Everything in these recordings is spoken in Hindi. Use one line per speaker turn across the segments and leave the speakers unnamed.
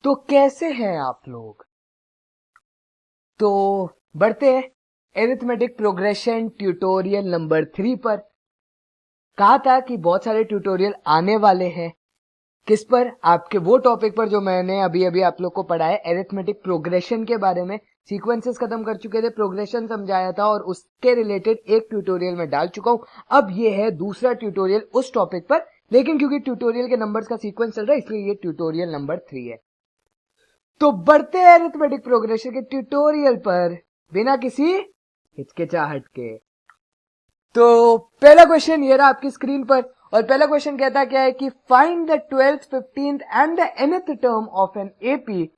तो कैसे हैं आप लोग? तो बढ़ते हैं एरिथमेटिक प्रोग्रेशन ट्यूटोरियल नंबर 3 पर। कहा था कि बहुत सारे ट्यूटोरियल आने वाले हैं। किस पर? आपके वो टॉपिक पर जो मैंने अभी अभी आप लोग को पढ़ाया, एरिथमेटिक प्रोग्रेशन के बारे में। सीक्वेंसेस खत्म कर चुके थे, प्रोग्रेशन समझाया था और उसके रिलेटेड एक ट्यूटोरियल में डाल चुका हूं। अब ये है दूसरा ट्यूटोरियल उस टॉपिक पर, लेकिन क्योंकि ट्यूटोरियल के नंबर्स का सीक्वेंस चल रहा है इसलिए ये ट्यूटोरियल नंबर 3 है। तो बढ़ते हैं अरिथमेटिक प्रोग्रेशन के ट्यूटोरियल पर बिना किसी हिचकिचाहट के। तो पहला क्वेश्चन ये रहा आपकी स्क्रीन पर, और पहला क्वेश्चन कहता क्या है कि find the 12th 15th and the nth term of an AP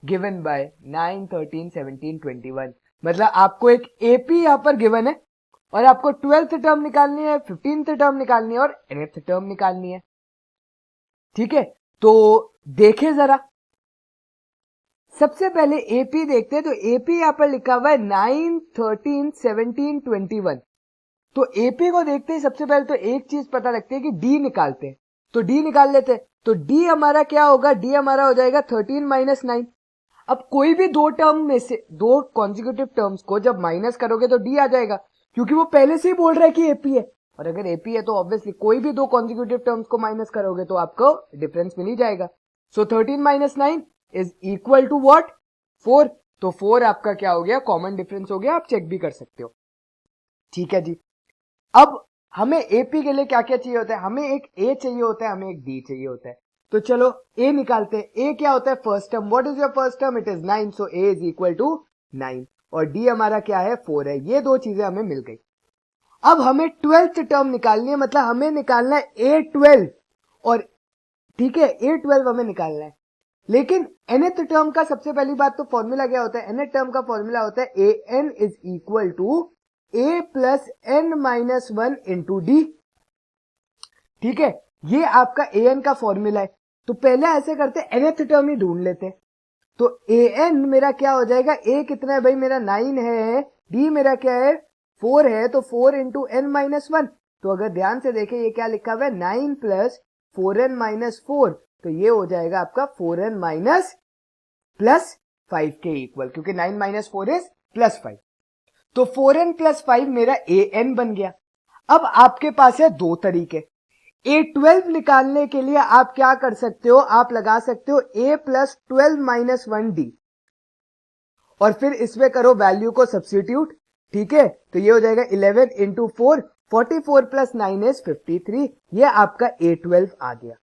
given by 9 13 17 21। मतलब आपको एक एपी यहां पर गिवन है और आपको 12th टर्म निकालनी है, 15th टर्म निकालनी है और nth टर्म निकालनी है। ठीक है, तो देखें जरा। सबसे पहले एपी देखते हैं। तो एपी यहां पर लिखा हुआ है 9 13 17 21। तो एपी को देखते ही सबसे पहले तो एक चीज पता लगती है कि डी निकालते हैं। तो डी निकाल लेते हैं। तो डी हमारा क्या होगा? डी हमारा हो जाएगा 13 माइनस 9। अब कोई भी दो टर्म में से, दो कॉन्जिक्यूटिव टर्म्स को जब माइनस करोगे तो डी आ जाएगा, क्योंकि वो पहले से ही बोल रहा है कि एपी है। और अगर एपी है तो ऑब्वियसली कोई भी दो कॉन्जिक्यूटिव टर्म्स को माइनस करोगे तो आपको डिफरेंस मिल ही जाएगा। So 13 minus 9 is equal to what? 4। तो 4 आपका क्या हो गया? कॉमन डिफरेंस हो गया। आप चेक भी कर सकते हो। ठीक है जी। अब हमें एपी के लिए क्या क्या चाहिए होता है? हमें एक ए चाहिए होता है, हमें एक डी चाहिए होता है। तो चलो ए निकालते हैं। ए क्या होता है? First term. What is your first term? It is 9। So a is equal to 9 और डी हमारा क्या है? 4 है। ये दो चीजें हमें मिल गई। अब हमें 12th टर्म निकालनी है, मतलब हमें निकालना है A12। और ठीक है, A12 हमें निकालना है। लेकिन nth टर्म का सबसे पहली बात तो फॉर्मूला क्या होता है? nth टर्म का फॉर्मूला होता है an is equal to a plus N minus 1 into d. ठीक है, ये आपका an का फॉर्मूला है। तो पहले ऐसे करते हैं, nth टर्म ही ढूंढ लेते हैं। तो an मेरा क्या हो जाएगा? a कितना है भाई? मेरा 9 है। d मेरा क्या है? 4 है। तो 4 इंटू एन माइनस 1। तो अगर ध्यान से देखें ये क्या लिखा हुआ है? 9 प्लस 4n माइनस 4। तो ये हो जाएगा आपका 4n माइनस प्लस 5 के इक्वल, क्योंकि 9 माइनस 4 इज प्लस 5। तो 4n प्लस 5 मेरा an बन गया। अब आपके पास है दो तरीके। A12 निकालने के लिए आप क्या कर सकते हो? आप लगा सकते हो a प्लस 12 माइनस 1d और फिर इसमें करो वैल्यू को सब्स्टिट्यूट। ठीक है, तो ये हो जाएगा 11 इंटू 4, 44 प्लस 9 इज 53। ये आपका A12 आ गया।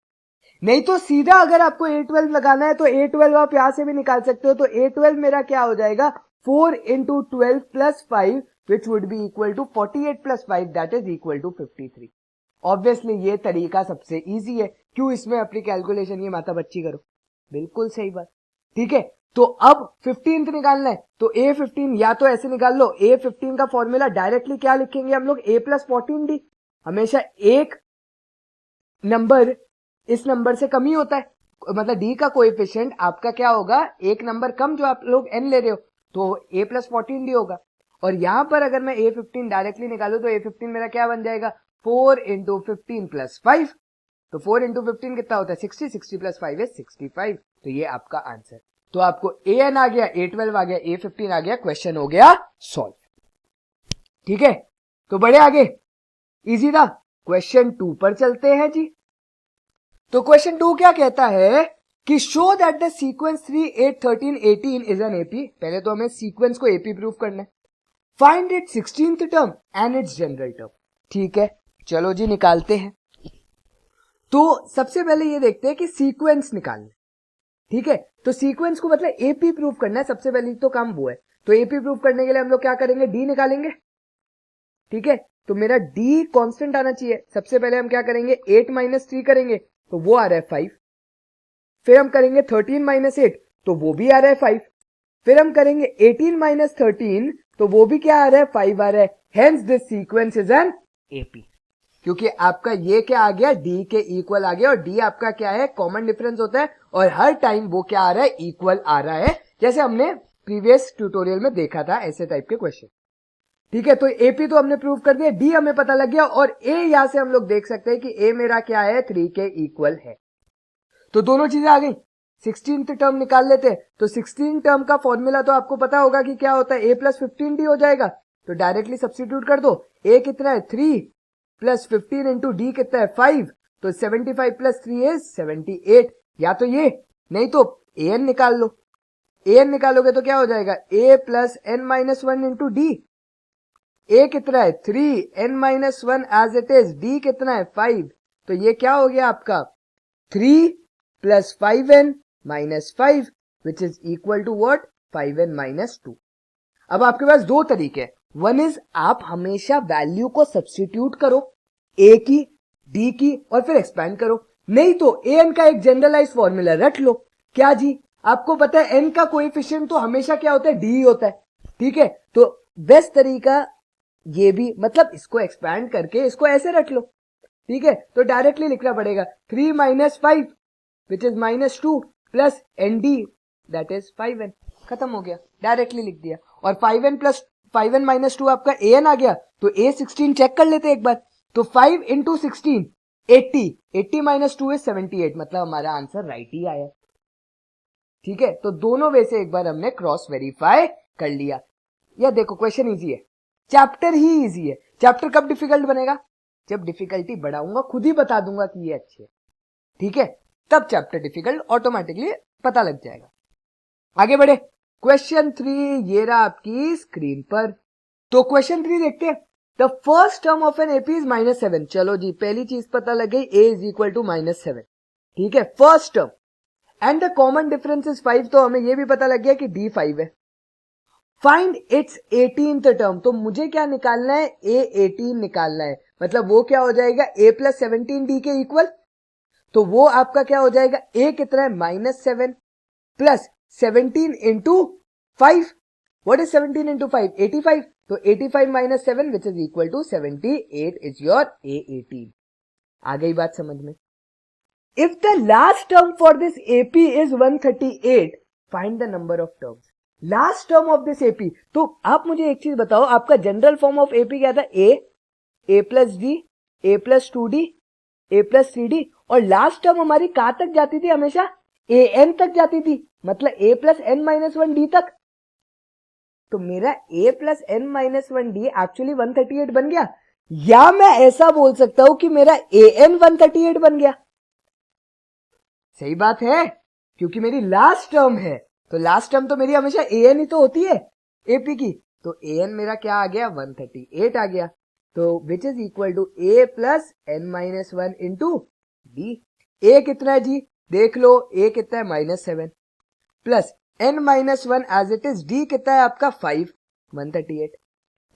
नहीं तो सीधा अगर आपको A12 लगाना है तो A12 आप यहां से भी निकाल सकते हो। तो A12 मेरा क्या हो जाएगा? 4 into 12 plus 5 which would be equal to 48 plus 5 that is equal to 53। Obviously ये तरीका सबसे इजी है। क्यों इसमें अपनी कैलकुलेशन ये माता बच्ची करो? बिल्कुल सही बात। ठीक है, तो अब 15th निकालना है। तो A15 या तो ऐसे निकाल लो। A15 का फॉर्मूला डायरेक्टली क्या लिखेंगे हम लोग? a plus 14d। हमेशा एक नंबर इस नंबर से कम ही होता है, मतलब डी का कोएफिशिएंट आपका क्या होगा? एक नंबर कम, जो आप लोग n ले रहे हो, तो a प्लस 14d होगा। और यहां पर अगर मैं A15 डायरेक्टली निकालू तो A15 मेरा क्या बन जाएगा? 4 इंटू 15 प्लस 5। तो 4 इंटू 15 कितना होता है? 60। 60 प्लस 5 इज 65। तो ये आपका आंसर। तो आपको an आ गया, A12 आ गया, A15 आ गया। क्वेश्चन हो गया सॉल्व। ठीक है, तो बड़े आगे, इजी था। क्वेश्चन 2 पर चलते हैं जी। तो क्वेश्चन 2 क्या कहता है कि show that the sequence 3 8 13 18 is an AP. पहले तो हमें सीक्वेंस को एपी प्रूव करना है। Find it 16th term and it's general term. ठीक है, चलो जी निकालते हैं। तो सबसे पहले ये देखते हैं कि सीक्वेंस निकालना। ठीक है, तो सीक्वेंस को मतलब एपी प्रूव करना है। सबसे पहले तो काम वो है। तो एपी प्रूव करने के लिए हम लोग क्या करेंगे? डी निकालेंगे। ठीक है, तो मेरा डी कांस्टेंट आना चाहिए। सबसे पहले हम क्या करेंगे? 8 माइनस 3 करेंगे, तो वो आ रहा है 5। फिर हम करेंगे 13 माइनस 8, तो वो भी आ रहा है 5। फिर हम करेंगे 18 माइनस 13, तो वो भी क्या आ रहा है? 5 आ रहा है। Hence this sequence is an AP, क्योंकि आपका ये क्या आ गया? डी के इक्वल आ गया। और डी आपका क्या है? कॉमन डिफरेंस होता है और हर टाइम वो क्या आ रहा है? इक्वल आ रहा है, जैसे हमने प्रीवियस ट्यूटोरियल में देखा था ऐसे टाइप के क्वेश्चन। ठीक है, तो एपी तो हमने प्रूव कर दिया, डी हमें पता लग गया और ए यहां से हम लोग देख सकते हैं कि ए मेरा क्या है? 3 के इक्वल है। तो दोनों चीजें आ गई। 16th टर्म निकाल लेते, तो 16 टर्म का फॉर्मूला तो आपको पता होगा कि क्या होता है, a प्लस 15d हो जाएगा। तो डायरेक्टली सब्स्टिट्यूट कर दो, a कितना है 3 प्लस 15 इंटू डी कितना है 5, तो 75 प्लस 3 इज 78। या तो ये, नहीं तो an निकाल लो। an निकालोगे तो क्या हो जाएगा, a plus n minus 1 into d. a कितना है 3, n minus 1 as it is, d कितना है 5, तो ये क्या हो गया आपका 3 plus 5n minus 5 which is equal to what 5n minus 2। अब आपके पास दो तरीके हैं, वन इज आप हमेशा वैल्यू को सब्स्टिट्यूट करो a की, d की और फिर एक्सपैंड करो, नहीं तो an का एक जनरलाइज फॉर्मूला रट लो। क्या जी, आपको पता है n का कोएफिशिएंट तो हमेशा क्या होता है, d ही होता है, ठीक है। तो बेस्ट तरीका ये भी, मतलब इसको एक्सपैंड करके इसको ऐसे रट लो, ठीक है। तो डायरेक्टली लिखना पड़ेगा 3 minus 5 which is minus 2 plus n d that is 5n, खत्म हो गया, डायरेक्टली लिख दिया। और 5n प्लस 5n माइनस 2 आपका an आ गया, तो a16 चेक कर लेते एक बार, तो 5 इंटू 16 80, 80 माइनस 2 इज 78, मतलब हमारा आंसर राइट ही आया, ठीक है। तो दोनों वे से एक बार हमने क्रॉस वेरीफाई कर लिया। या देखो क्वेश्चन इजी है, चैप्टर ही इजी है। चैप्टर कब डिफिकल्ट बनेगा, जब डिफिकल्टी बढ़ाऊंगा, खुद ही बता दूंगा कि ये अच्छे है, ठीक है, तब चैप्टर डिफिकल्ट ऑटोमेटिकली पता लग जाएगा। आगे बढ़े, क्वेश्चन 3 ये रहा आपकी स्क्रीन पर। तो क्वेश्चन 3 देखते हैं, the first term of an AP is -7। चलो जी, पहली चीज पता लग गई, a इज इक्वल टू -7, ठीक है, first term, and the common difference is 5, तो हमें यह भी पता लग गया कि d 5 है। फाइंड इट्स 18th टर्म, तो मुझे क्या निकालना है, a18 निकालना है, मतलब वो क्या हो जाएगा a प्लस 17d के इक्वल, तो वो आपका क्या हो जाएगा, a कितना है -7 plus 17 into 5, what is 17 into 5, 85, तो 85 minus 7 which is equal to 78 is your a18। आ गई बात समझ में। If the last term for this AP is 138, find the number of terms. Last term of this AP, तो आप मुझे एक चीज बताओ, आपका जनरल फॉर्म ऑफ एपी क्या था, a plus D, a plus 2d, a plus 3d, और लास्ट टर्म हमारी कहां तक जाती थी, हमेशा an तक जाती थी, मतलब a plus n minus 1d तक। तो मेरा a plus n minus 1d actually 138 बन गया, या मैं ऐसा बोल सकता हूं कि मेरा an 138 बन गया। सही बात है, क्योंकि मेरी लास्ट टर्म है, तो लास्ट टर्म तो मेरी हमेशा an ही तो होती है एपी की, तो an मेरा क्या आ गया 138 आ गया, तो which is equal to a plus n minus 1 into d. a कितना है जी, देख लो, a कितना है -7 plus n minus 1 as it is, d कितना है आपका 5, 138,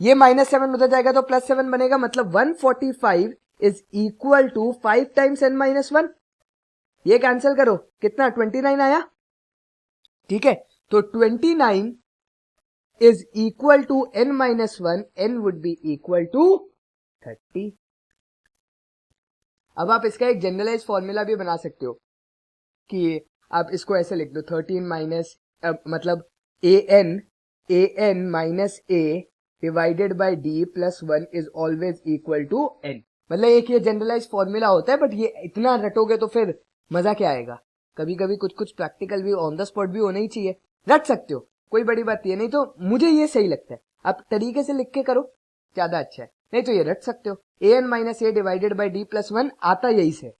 ये -7 उधर जाएगा तो +7 बनेगा, मतलब 145 is equal to 5 times n minus 1, ये कैंसिल करो, कितना 29 आया, ठीक है। तो 29 is equal to n minus 1, n would be equal to 30। अब आप इसका एक जनरलाइज फॉर्मूला भी बना सकते हो कि आप इसको ऐसे लिख दो, 13 माइनस मतलब an minus a divided by d plus 1 is always equal to n। मतलब एक ये जनरलाइज फॉर्मूला होता है, बट ये इतना रटोगे तो फिर मजा क्या आएगा। कभी कभी कुछ कुछ प्रैक्टिकल भी ऑन द स्पॉट भी होना ही चाहिए, रट सकते हो, कोई बड़ी बात नहीं है, नहीं तो मुझे ये सही लगता है, आप तरीके से लिख के करो ज्यादा अच्छा है, नहीं तो ये रट सकते हो, an minus a divided by d plus 1 आता यही से,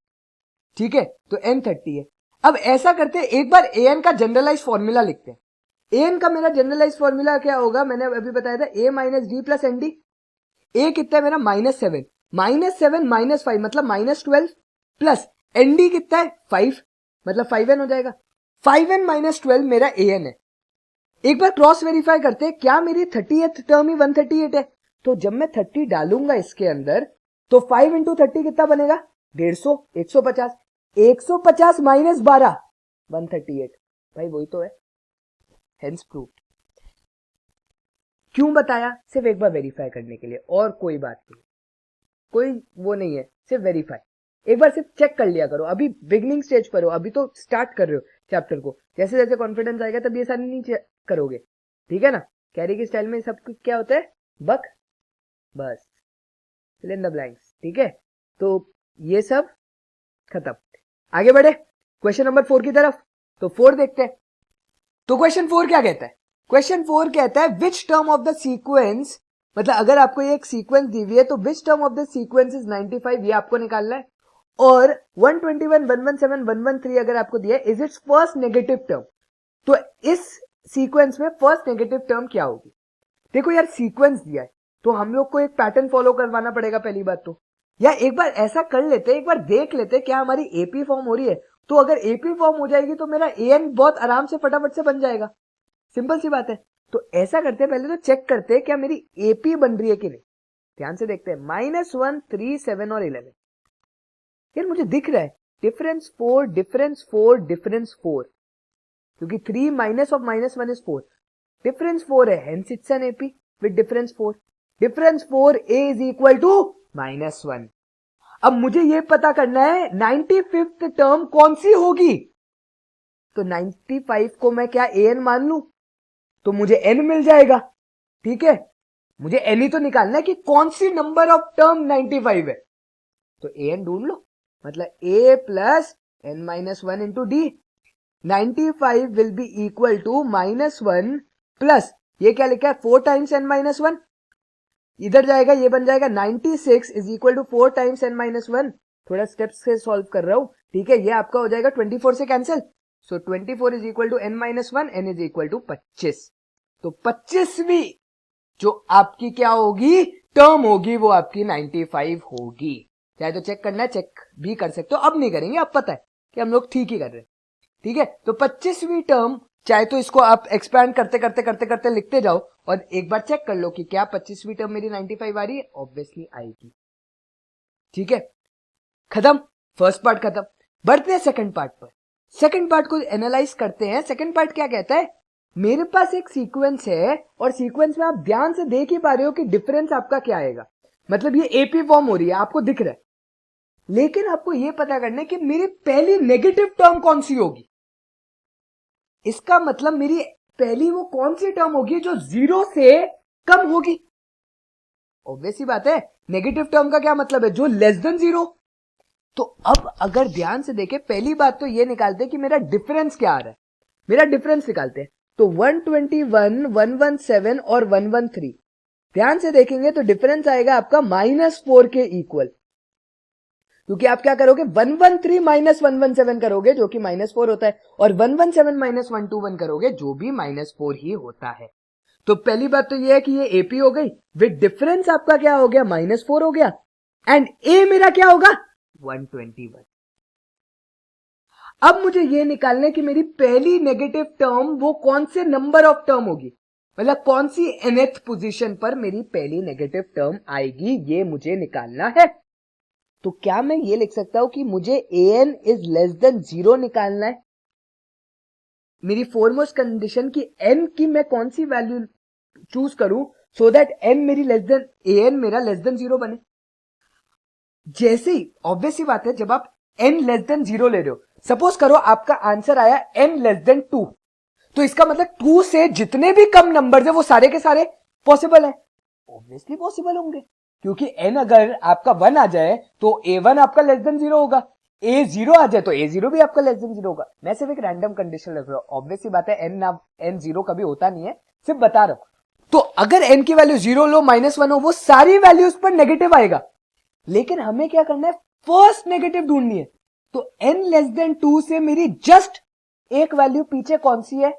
ठीक है, तो n 30 है। अब ऐसा करते हैं, एक बार an का जनरलाइज फॉर्मूला लिखते हैं। an का मेरा जनरलाइज फॉर्मूला क्या होगा, मैंने अभी बताया था, a minus d plus n d. a कितना है मेरा -7, -7 माइनस 5 मतलब -12 प्लस एन डी कितना है 5, मतलब 5n हो जाएगा, 5n माइनस 12 मेरा an है। एक बार क्रॉस वेरीफाई करते हैं, क्या मेरी 30th टर्म ही 138 है, तो जब मैं 30 डालूंगा इसके अंदर, तो 5 इंटू 30 कितना बनेगा 150, 150, 150 माइनस 12 138, भाई वही तो है, हेंस प्रूव। क्यों बताया, सिर्फ एक बार वेरीफाई करने के लिए, और कोई बात नहीं, कोई वो नहीं है, सिर्फ वेरीफाई, एक बार सिर्फ चेक कर लिया करो। अभी बिगनिंग स्टेज पर हो, अभी तो स्टार्ट कर रहे हो चैप्टर को, जैसे जैसे कॉन्फिडेंस आएगा तब ये सारी नहीं करोगे, ठीक है ना। कैरी की स्टाइल में सब कुछ क्या होता है, बक बस फिल इन द ब्लैंक्स, ठीक है। तो ये सब खत्म, आगे बढ़े क्वेश्चन नंबर 4 की तरफ। तो 4 देखते हैं। तो क्वेश्चन 4 क्या कहता है? क्वेश्चन 4 कहता है which term of the sequence, मतलब अगर आपको ये एक सीक्वेंस दी हुई है तो which term of the sequence is 95, ये आपको निकालना है। और 121, 117, 113 अगर आपको दिया है, is it's first negative term. तो इस सीक्वेंस में फर्स्ट नेगेटिव टर्म क्या होगी? देखो यार, सीक्वेंस दिया है तो हम लोग को एक पैटर्न फॉलो करवाना पड़ेगा पहली बात तो। या एक बार ऐसा कर लेते, एक बार देख लेते क्या हमारी एपी फॉर्म हो रही है। तो अगर एपी फॉर्म हो जाएगी तो मेरा एन बहुत आराम से फटाफट से बन जाएगा, सिंपल सी बात है। तो ऐसा करते हैं, पहले तो चेक करते हैं क्या मेरी एपी बन रही है कि नहीं। ध्यान से देखते हैं, -1, 3, 7 और 11। यार मुझे दिख रहा है डिफरेंस 4, डिफरेंस 4, डिफरेंस 4, क्योंकि 3 माइनस ऑफ -1 इज 4, डिफरेंस 4 है, hence it's an AP with difference 4। Difference 4 a is equal to -1। अब मुझे ये पता करना है 95th टर्म कौन सी होगी। तो 95 को मैं क्या an मान लूं तो मुझे n मिल जाएगा, ठीक है। मुझे n ही तो निकालना है कि कौन सी नंबर ऑफ टर्म 95 है। तो an ढूंढ लो, मतलब a plus n minus 1 into डी। 95 will be equal to -1 plus ये क्या लिखा है 4 टाइम्स n माइनस 1, इधर जाएगा ये बन जाएगा 96 is equal to 4 times n minus 1। थोड़ा स्टेप्स से सॉल्व कर रहा हूं, ठीक है। ये आपका हो जाएगा 24 से cancel, so 24 is equal to n minus 1, n is equal to 25। तो 25वीं जो आपकी क्या होगी टर्म होगी वो आपकी 95 होगी। चाहे तो चेक करना है, चेक भी कर सकते हो, अब नहीं करेंगे, अब पता है कि हम लोग ठीक ही कर रहे हैं, ठीक है। तो 25वीं टर्म, चाहे तो इसको आप एक्सपैंड करते करते करते करते लिखते जाओ और एक बार चेक कर लो कि क्या 25वीं टर्म मेरी 95 आ रही है। ऑब्वियसली आएगी, ठीक है। खत्म, फर्स्ट पार्ट खत्म। बढ़ते हैं सेकंड पार्ट पर। सेकंड पार्ट को एनालाइज करते हैं। सेकंड पार्ट क्या कहता है, मेरे पास एक सीक्वेंस है और सीक्वेंस में आप ध्यान से देख ही पा रहे हो कि डिफरेंस आपका क्या आएगा, मतलब ये एपी फॉर्म हो रही है, आपको दिख रहा है। लेकिन आपको यह पता करना है कि मेरी पहली नेगेटिव टर्म कौन सी होगी। इसका मतलब मेरी पहली वो कौन सी टर्म होगी जो 0 से कम होगी। ऑब्वियस ही बात है, नेगेटिव टर्म का क्या मतलब है, जो लेस देन 0। तो अब अगर ध्यान से देखें, पहली बात तो ये निकालते हैं कि मेरा डिफरेंस क्या आ रहा है। मेरा डिफरेंस निकालते हैं, तो 121, 117 और 113 ध्यान से देखेंगे तो डिफरेंस आएगा आपका -4 के इक्वल, क्योंकि आप क्या करोगे 113 माइनस 117 करोगे जो कि -4 होता है, और 117 माइनस 121 करोगे जो भी -4 ही होता है। तो पहली बात तो ये है कि ये एपी हो गई, विद डिफरेंस आपका क्या हो गया -4 हो गया, एंड ए मेरा क्या होगा 121। अब मुझे ये निकालना है कि मेरी पहली नेगेटिव टर्म वो कौन से नंबर ऑफ टर्म होगी, मतलब कौन सी nth पोजीशन पर मेरी पहली नेगेटिव टर्म आएगी, ये मुझे निकालना है। तो क्या मैं ये लिख सकता हूं कि मुझे an इज लेस देन 0 निकालना है। मेरी फोरमोस्ट कंडीशन की n की मैं कौन सी वैल्यू चूज करूं सो दैट n मेरी लेस देन an मेरा लेस देन 0 बने। जैसे ही ऑब्वियस ही बात है, जब आप n लेस देन 0 ले रहे हो, सपोज करो आपका आंसर आया n लेस देन 2, तो इसका मतलब 2 से जितने भी कम नंबर है वो सारे के सारे पॉसिबल है। ऑब्वियसली पॉसिबल होंगे, क्योंकि n अगर आपका 1 आ जाए तो a1 आपका लेस देन 0 होगा, a0 आ जाए तो a0 भी आपका लेस देन 0 होगा। मैं सिर्फ एक रैंडम कंडीशन लग रहा हूं, ऑब्वियस ही बात है n 0 कभी होता नहीं है, सिर्फ बता रहा हूं। तो अगर n की वैल्यू 0 लो -1 हो, वो सारी वैल्यूज पर नेगेटिव आएगा, लेकिन हमें क्या करना है फर्स्ट नेगेटिव ढूंढनी है। तो n लेस देन 2 से मेरी जस्ट एक वैल्यू पीछे कौन सी है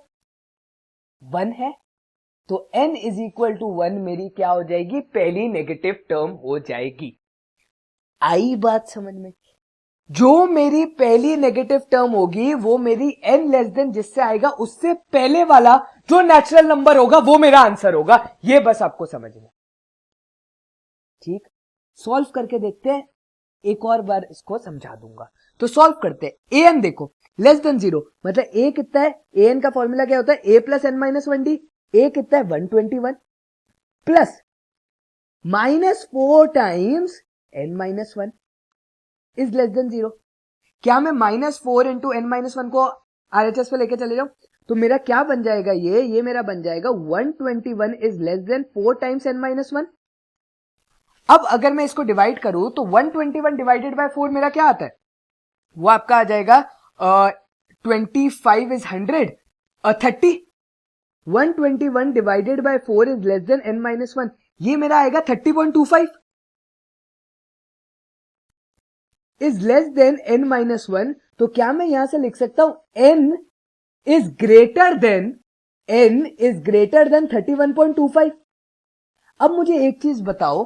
1 है, तो n इज इक्वल टू 1 मेरी क्या हो जाएगी पहली नेगेटिव टर्म हो जाएगी। आई बात समझ में, जो मेरी पहली नेगेटिव टर्म होगी वो मेरी n लेस देन जिससे आएगा उससे पहले वाला जो नेचुरल नंबर होगा वो मेरा आंसर होगा, ये बस आपको समझना। ठीक, सॉल्व करके देखते हैं, एक और बार इसको समझा दूंगा। तो सॉल्व करते हैं। an देखो लेस देन 0, मतलब a कितना है, an का फॉर्मूला क्या होता है a plus n minus 1d, a कितना है 121 plus -4 times n minus 1 is less than 0। क्या मैं -4 इंटू n माइनस 1 को RHS पे लेके चले जाऊं, तो मेरा क्या बन जाएगा, ये मेरा बन जाएगा 121 is less than 4 times n minus 1। अब अगर मैं इसको डिवाइड करूं तो 121 डिवाइडेड बाय 4 मेरा क्या आता है, वो आपका आ जाएगा 25 is 100, 30. 121 divided by 4 is less than n minus 1. ये मेरा आएगा 30.25 is less than n minus 1. तो क्या मैं यहां से लिख सकता हूं n is greater than 31.25. अब मुझे एक चीज बताओ,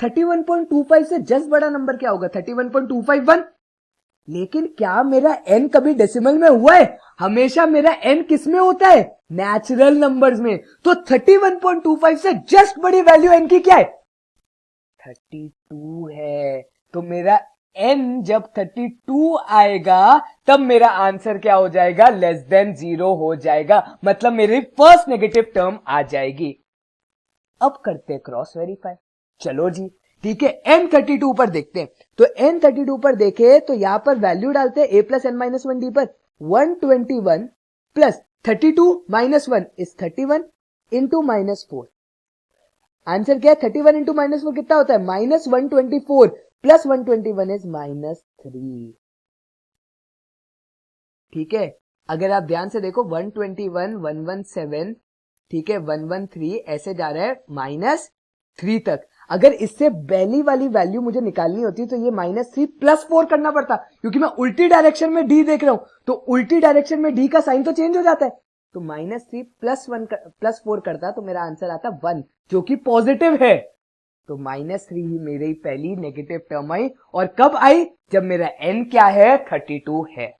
31.25 से जस्ट बड़ा नंबर क्या होगा? 31.251. लेकिन क्या मेरा n कभी डेसिमल में हुआ है? हमेशा मेरा n किस में होता है? नेचुरल नंबर्स में. तो 31.25 से जस्ट बड़ी वैल्यू n की क्या है? 32 है. तो मेरा n जब 32 आएगा तब मेरा आंसर क्या हो जाएगा? लेस देन 0 हो जाएगा. मतलब मेरी फर्स्ट नेगेटिव टर्म आ जाएगी. अब करते हैं क्रॉस वेरीफाई. चलो जी, ठीक है. n32 पर देखते हैं. तो n32 पर देखे तो यहां पर वैल्यू डालते हैं a plus n minus 1d पर. 121 plus 32 minus 1 is 31 into minus 4. Answer क्या है? 31 इंटू माइनस 4 कितना होता है? Minus 124 plus 121 is minus 3. ठीक है. अगर आप ध्यान से देखो 121, 117, ठीक है, 113 ऐसे जा रहा है माइनस 3 तक. अगर इससे पहली वाली वैल्यू मुझे निकालनी होती तो ये माइनस 3 प्लस 4 करना पड़ता, क्योंकि मैं उल्टी डायरेक्शन में डी देख रहा हूं. तो उल्टी डायरेक्शन में डी का साइन तो चेंज हो जाता है. तो माइनस 3 प्लस 4 करता तो मेरा आंसर आता 1, जो कि पॉजिटिव है. तो माइनस 3 ही मेरी पहली नेगेटिव टर्म आई. और कब आई? जब मेरा n क्या है? 32 है.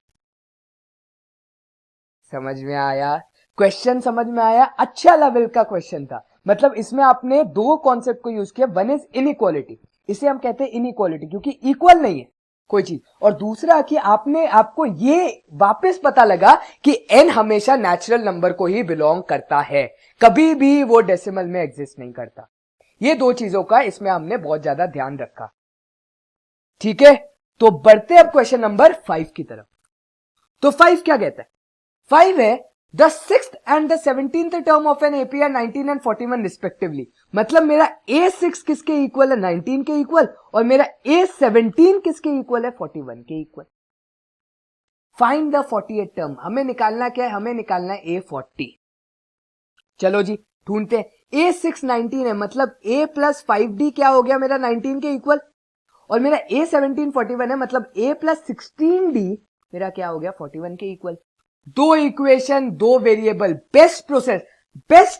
समझ में आया? क्वेश्चन समझ में आया? अच्छा लेवल का क्वेश्चन था. मतलब इसमें आपने दो कॉन्सेप्ट को यूज किया. One is inequality. इसे हम कहते हैं इनइक्वालिटी क्योंकि इक्वल नहीं है कोई चीज. और दूसरा कि आपको ये वापस पता लगा कि n हमेशा नेचुरल नंबर को ही बिलोंग करता है, कभी भी वो डेसिमल में एग्जिस्ट नहीं करता. ये दो चीजों का इसमें हमने बहुत ज्यादा ध्यान रखा. ठीक है. तो बढ़ते अब क्वेश्चन नंबर 5 की तरफ. तो 5 क्या कहता है? 5 है the 6th and the 17th term of an AP are 19 and 41 respectively. मतलब मेरा A6 किसके इक्वल है? 19 के इक्वल. और मेरा A17 किसके इक्वल है? 41 के equal. Find the 48th term. हमें निकालना क्या है? हमें निकालना है A40. चलो जी ढूंढते हैं. A6 19 है, मतलब A प्लस 5D क्या हो गया? मेरा 19 के इक्वल. और मेरा A17 41 है, मतलब A प्लस 16D मेरा क्या हो गया? 41 के इक्वल. दो इक्वेशन, दो वेरिएबल. बेस्ट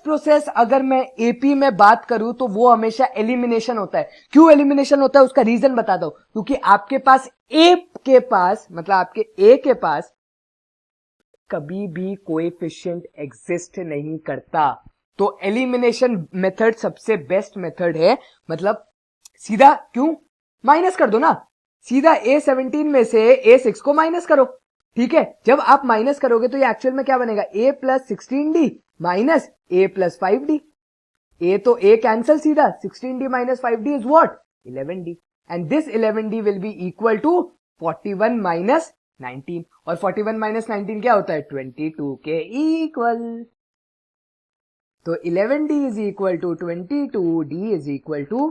प्रोसेस अगर मैं एपी में बात करूं तो वो हमेशा एलिमिनेशन होता है. क्यों एलिमिनेशन होता है? उसका रीजन बता दो. क्योंकि आपके पास मतलब आपके ए के पास कभी भी कोएफिशिएंट एग्जिस्ट नहीं करता. तो एलिमिनेशन मेथड सबसे बेस्ट मेथड है. मतलब सीधा क्यों माइनस कर दो ना. सीधा A17 में से A6 को माइनस करो. ठीक है. जब आप माइनस करोगे तो ये एक्चुअल में क्या बनेगा? A plus 16D minus A plus 5D. A तो A कैंसल सीधा. 16D minus 5D is what? 11D. And this 11D will be equal to 41 minus 19. और 41 माइनस 19 क्या होता है? 22 के इक्वल. तो 11D is equal to 22, D is equal to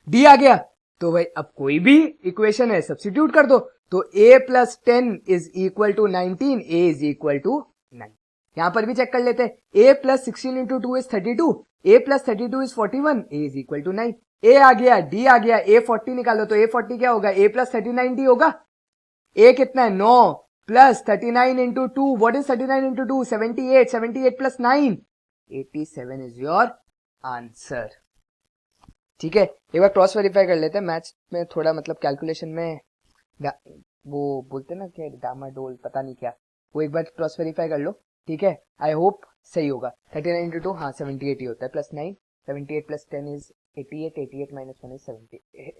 D आ गया. तो भाई अब कोई भी इक्वेशन है सब्स्टिट्यूट कर दो. तो a plus 10 is equal to 19, a is equal to 9. यहां पर भी चेक कर लेते हैं. a plus 16 into 2 is 32, a plus 32 is 41, a is equal to 9. a आ गया, d आ गया. a 40 निकालो तो a 40 क्या होगा? a प्लस 39d होगा. a कितना है? 9 plus 39 into 2. What is 39 into 2? 78. 78 plus 9 87 is your answer. ठीक है. एक बार क्रॉस वेरीफाई कर लेते हैं. मैथ्स में थोड़ा मतलब कैलकुलेशन में वो बोलते ना क्या डामाडोल पता नहीं क्या, वो एक बार क्रॉस वेरीफाई कर लो. ठीक है. आई होप सही होगा. 39 इंटू 2 हाँ 78 ही होता है. Plus 9 78 plus 10 is 88. 88 minus 1 is